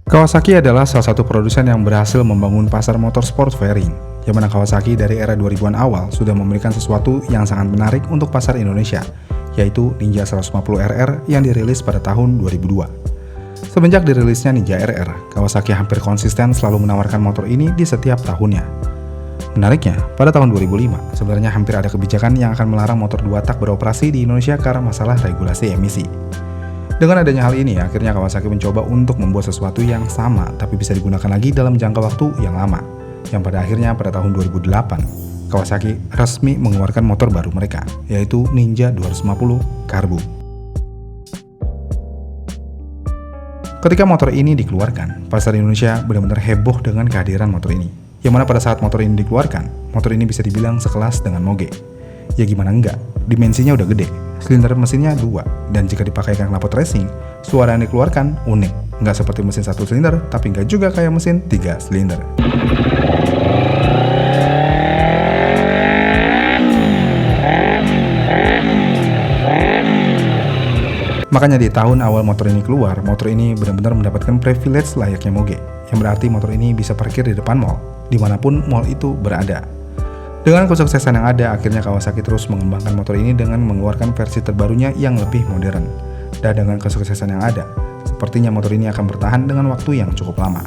Kawasaki adalah salah satu produsen yang berhasil membangun pasar motorsport fairing, yang mana Kawasaki dari era 2000-an awal sudah memberikan sesuatu yang sangat menarik untuk pasar Indonesia, yaitu Ninja 150RR yang dirilis pada tahun 2002. Semenjak dirilisnya Ninja RR, Kawasaki hampir konsisten selalu menawarkan motor ini di setiap tahunnya. Menariknya, pada tahun 2005, sebenarnya hampir ada kebijakan yang akan melarang motor 2 tak beroperasi di Indonesia karena masalah regulasi emisi. Dengan adanya hal ini, akhirnya Kawasaki mencoba untuk membuat sesuatu yang sama tapi bisa digunakan lagi dalam jangka waktu yang lama. Yang pada akhirnya pada tahun 2008, Kawasaki resmi mengeluarkan motor baru mereka, yaitu Ninja 250 Karbu. Ketika motor ini dikeluarkan, pasar Indonesia benar-benar heboh dengan kehadiran motor ini. Yang mana pada saat motor ini dikeluarkan, motor ini bisa dibilang sekelas dengan Moge. Ya gimana enggak, dimensinya udah gede, silinder mesinnya 2, dan jika dipakaikan knalpot racing, suara yang dikeluarkan unik. Nggak seperti mesin 1 silinder, tapi nggak juga kayak mesin 3 silinder. Makanya di tahun awal motor ini keluar, motor ini benar-benar mendapatkan privilege layaknya Moge, yang berarti motor ini bisa parkir di depan mall, dimanapun mall itu berada. Dengan kesuksesan yang ada, akhirnya Kawasaki terus mengembangkan motor ini dengan mengeluarkan versi terbarunya yang lebih modern. Dan dengan kesuksesan yang ada, sepertinya motor ini akan bertahan dengan waktu yang cukup lama.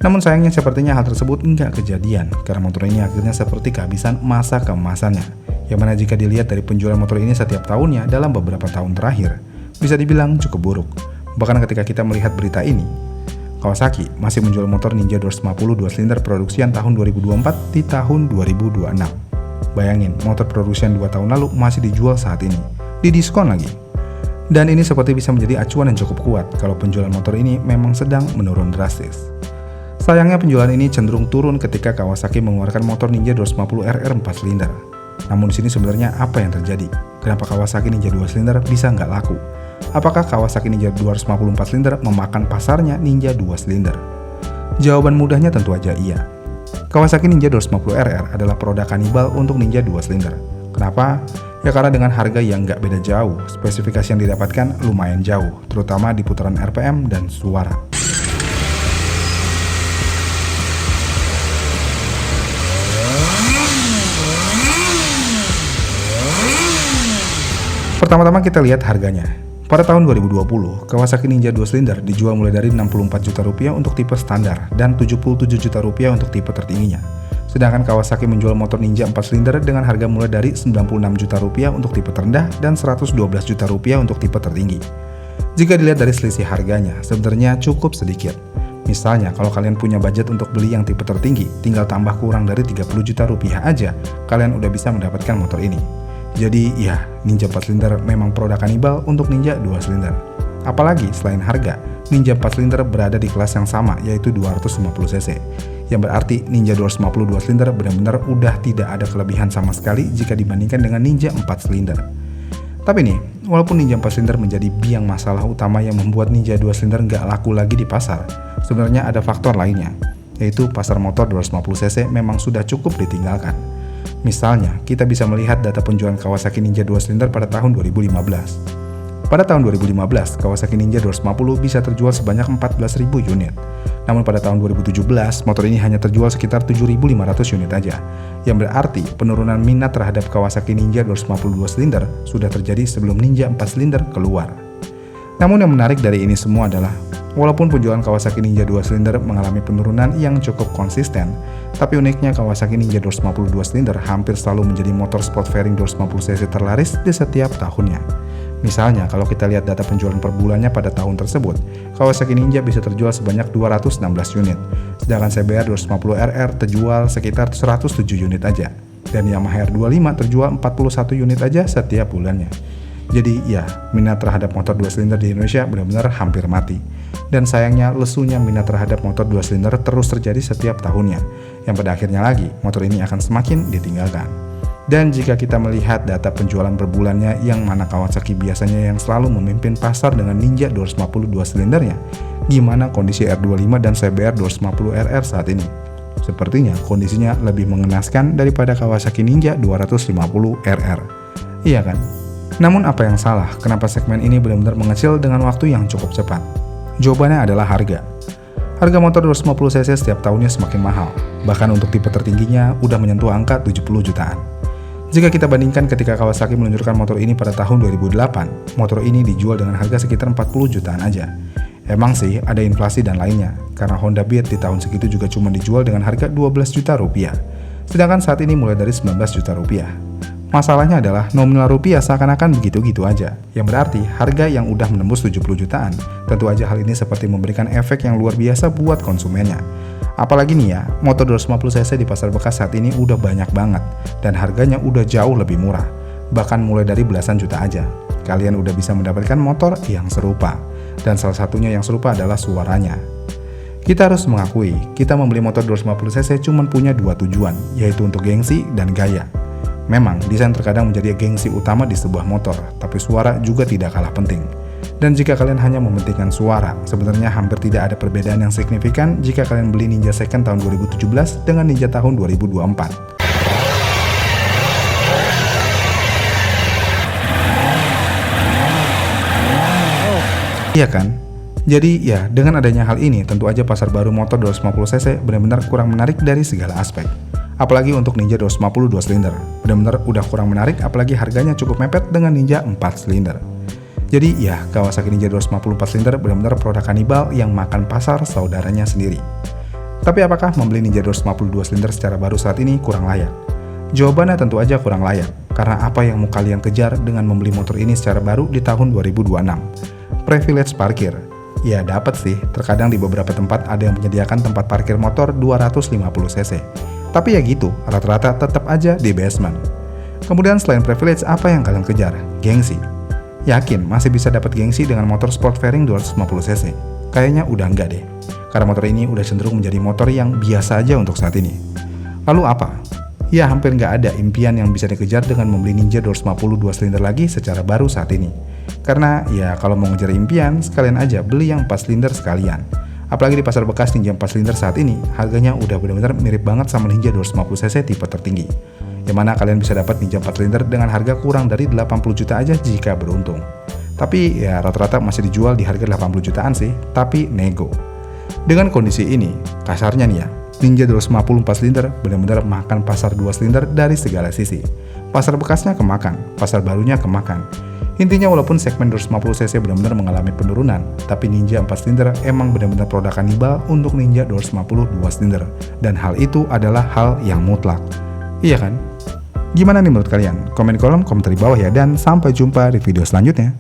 Namun sayangnya sepertinya hal tersebut nggak kejadian, karena motor ini akhirnya seperti kehabisan masa keemasannya. Yang mana jika dilihat dari penjualan motor ini setiap tahunnya dalam beberapa tahun terakhir, bisa dibilang cukup buruk. Bahkan ketika kita melihat berita ini, Kawasaki masih menjual motor Ninja 250 2 silinder produksian tahun 2024 di tahun 2026. Bayangin, motor produksian 2 tahun lalu masih dijual saat ini, didiskon lagi. Dan ini seperti bisa menjadi acuan yang cukup kuat kalau penjualan motor ini memang sedang menurun drastis. Sayangnya penjualan ini cenderung turun ketika Kawasaki mengeluarkan motor Ninja 250RR 4 silinder. Namun di sini sebenarnya apa yang terjadi? Kenapa Kawasaki Ninja 2 silinder bisa nggak laku? Apakah Kawasaki Ninja 254 silinder memakan pasarnya Ninja 2 silinder? Jawaban mudahnya tentu aja iya. Kawasaki Ninja 250RR adalah produk kanibal untuk Ninja 2 silinder. Kenapa? Ya karena dengan harga yang nggak beda jauh, spesifikasi yang didapatkan lumayan jauh, terutama di putaran RPM dan suara. Pertama-tama kita lihat harganya. Pada tahun 2020, Kawasaki Ninja 2 silinder dijual mulai dari 64 juta rupiah untuk tipe standar dan 77 juta rupiah untuk tipe tertingginya. Sedangkan Kawasaki menjual motor Ninja 4 silinder dengan harga mulai dari 96 juta rupiah untuk tipe terendah dan 112 juta rupiah untuk tipe tertinggi. Jika dilihat dari selisih harganya, sebenarnya cukup sedikit. Misalnya, kalau kalian punya budget untuk beli yang tipe tertinggi, tinggal tambah kurang dari 30 juta rupiah aja, kalian udah bisa mendapatkan motor ini. Jadi ya, Ninja 4 silinder memang produk kanibal untuk Ninja 2 silinder. Apalagi selain harga, Ninja 4 silinder berada di kelas yang sama, yaitu 250cc. Yang berarti Ninja 250 2 silinder benar-benar udah tidak ada kelebihan sama sekali jika dibandingkan dengan Ninja 4 silinder. Tapi nih, walaupun Ninja 4 silinder menjadi biang masalah utama yang membuat Ninja 2 silinder nggak laku lagi di pasar, sebenarnya ada faktor lainnya, yaitu pasar motor 250cc memang sudah cukup ditinggalkan. Misalnya, kita bisa melihat data penjualan Kawasaki Ninja 2 silinder pada tahun 2015. Pada tahun 2015, Kawasaki Ninja 250 bisa terjual sebanyak 14.000 unit. Namun pada tahun 2017, motor ini hanya terjual sekitar 7.500 unit aja. Yang berarti penurunan minat terhadap Kawasaki Ninja 250 2 silinder sudah terjadi sebelum Ninja 4 silinder keluar. Namun yang menarik dari ini semua adalah, walaupun penjualan Kawasaki Ninja 2 silinder mengalami penurunan yang cukup konsisten, tapi uniknya Kawasaki Ninja 250 2 silinder hampir selalu menjadi motor sport fairing 250cc terlaris di setiap tahunnya. Misalnya, kalau kita lihat data penjualan per bulannya pada tahun tersebut, Kawasaki Ninja bisa terjual sebanyak 216 unit, sedangkan CBR 250RR terjual sekitar 107 unit aja, dan Yamaha R25 terjual 41 unit aja setiap bulannya. Jadi ya, minat terhadap motor 2 silinder di Indonesia benar-benar hampir mati. Dan sayangnya lesunya minat terhadap motor 2 silinder terus terjadi setiap tahunnya, yang pada akhirnya lagi motor ini akan semakin ditinggalkan. Dan jika kita melihat data penjualan per bulannya, yang mana Kawasaki biasanya yang selalu memimpin pasar dengan Ninja 250 2 silindernya, gimana kondisi R25 dan CBR 250RR saat ini? Sepertinya kondisinya lebih mengenaskan daripada Kawasaki Ninja 250RR. Iya kan? Namun apa yang salah? Kenapa segmen ini benar-benar mengecil dengan waktu yang cukup cepat? Jawabannya adalah harga. Harga motor 250cc setiap tahunnya semakin mahal, bahkan untuk tipe tertingginya udah menyentuh angka 70 jutaan. Jika kita bandingkan ketika Kawasaki meluncurkan motor ini pada tahun 2008, motor ini dijual dengan harga sekitar 40 jutaan aja. Emang sih ada inflasi dan lainnya, karena Honda Beat di tahun segitu juga cuma dijual dengan harga 12 juta rupiah. Sedangkan saat ini mulai dari 19 juta rupiah. Masalahnya adalah nominal rupiah seakan-akan begitu-gitu aja, yang berarti harga yang udah menembus 70 jutaan. Tentu aja hal ini seperti memberikan efek yang luar biasa buat konsumennya. Apalagi nih ya, motor 250cc di pasar bekas saat ini udah banyak banget, dan harganya udah jauh lebih murah, bahkan mulai dari belasan juta aja. Kalian udah bisa mendapatkan motor yang serupa, dan salah satunya yang serupa adalah suaranya. Kita harus mengakui, kita membeli motor 250cc cuma punya dua tujuan, yaitu untuk gengsi dan gaya. Memang, desain terkadang menjadi gengsi utama di sebuah motor, tapi suara juga tidak kalah penting. Dan jika kalian hanya mementingkan suara, sebenarnya hampir tidak ada perbedaan yang signifikan jika kalian beli Ninja Second tahun 2017 dengan Ninja tahun 2024. Iya kan? Jadi ya, dengan adanya hal ini, tentu aja pasar baru motor 250cc benar-benar kurang menarik dari segala aspek. Apalagi untuk Ninja 250 2 silinder, benar-benar udah kurang menarik, apalagi harganya cukup mepet dengan Ninja 4 silinder. Jadi ya, Kawasaki Ninja 250 4 silinder benar-benar produk kanibal yang makan pasar saudaranya sendiri. Tapi apakah membeli Ninja 250 2 silinder secara baru saat ini kurang layak? Jawabannya tentu aja kurang layak, karena apa yang mau kalian kejar dengan membeli motor ini secara baru di tahun 2026? Privilege parkir. Ya dapat sih, terkadang di beberapa tempat ada yang menyediakan tempat parkir motor 250cc. Tapi ya gitu, rata-rata tetap aja di basement. Kemudian selain privilege, apa yang kalian kejar? Gengsi. Yakin masih bisa dapat gengsi dengan motor sport fairing 250cc? Kayaknya udah enggak deh, karena motor ini udah cenderung menjadi motor yang biasa aja untuk saat ini. Lalu apa? Ya hampir nggak ada impian yang bisa dikejar dengan membeli Ninja 250 2 silinder lagi secara baru saat ini. Karena ya kalau mau ngejar impian, sekalian aja beli yang 4 silinder sekalian. Apalagi di pasar bekas Ninja 4 silinder saat ini, harganya udah benar-benar mirip banget sama Ninja 250cc tipe tertinggi. Yang mana kalian bisa dapat Ninja 4 silinder dengan harga kurang dari 80 juta aja jika beruntung. Tapi ya rata-rata masih dijual di harga 80 jutaan sih, tapi nego. Dengan kondisi ini, kasarnya nih ya, Ninja 250 4 silinder benar-benar makan pasar 2 silinder dari segala sisi. Pasar bekasnya kemakan, pasar barunya kemakan. Intinya walaupun segmen 250cc benar-benar mengalami penurunan, tapi Ninja 4 silinder emang benar-benar produk kanibal untuk Ninja 250 2 silinder. Dan hal itu adalah hal yang mutlak. Iya kan? Gimana nih menurut kalian? Komen di kolom komentar di bawah ya, dan sampai jumpa di video selanjutnya.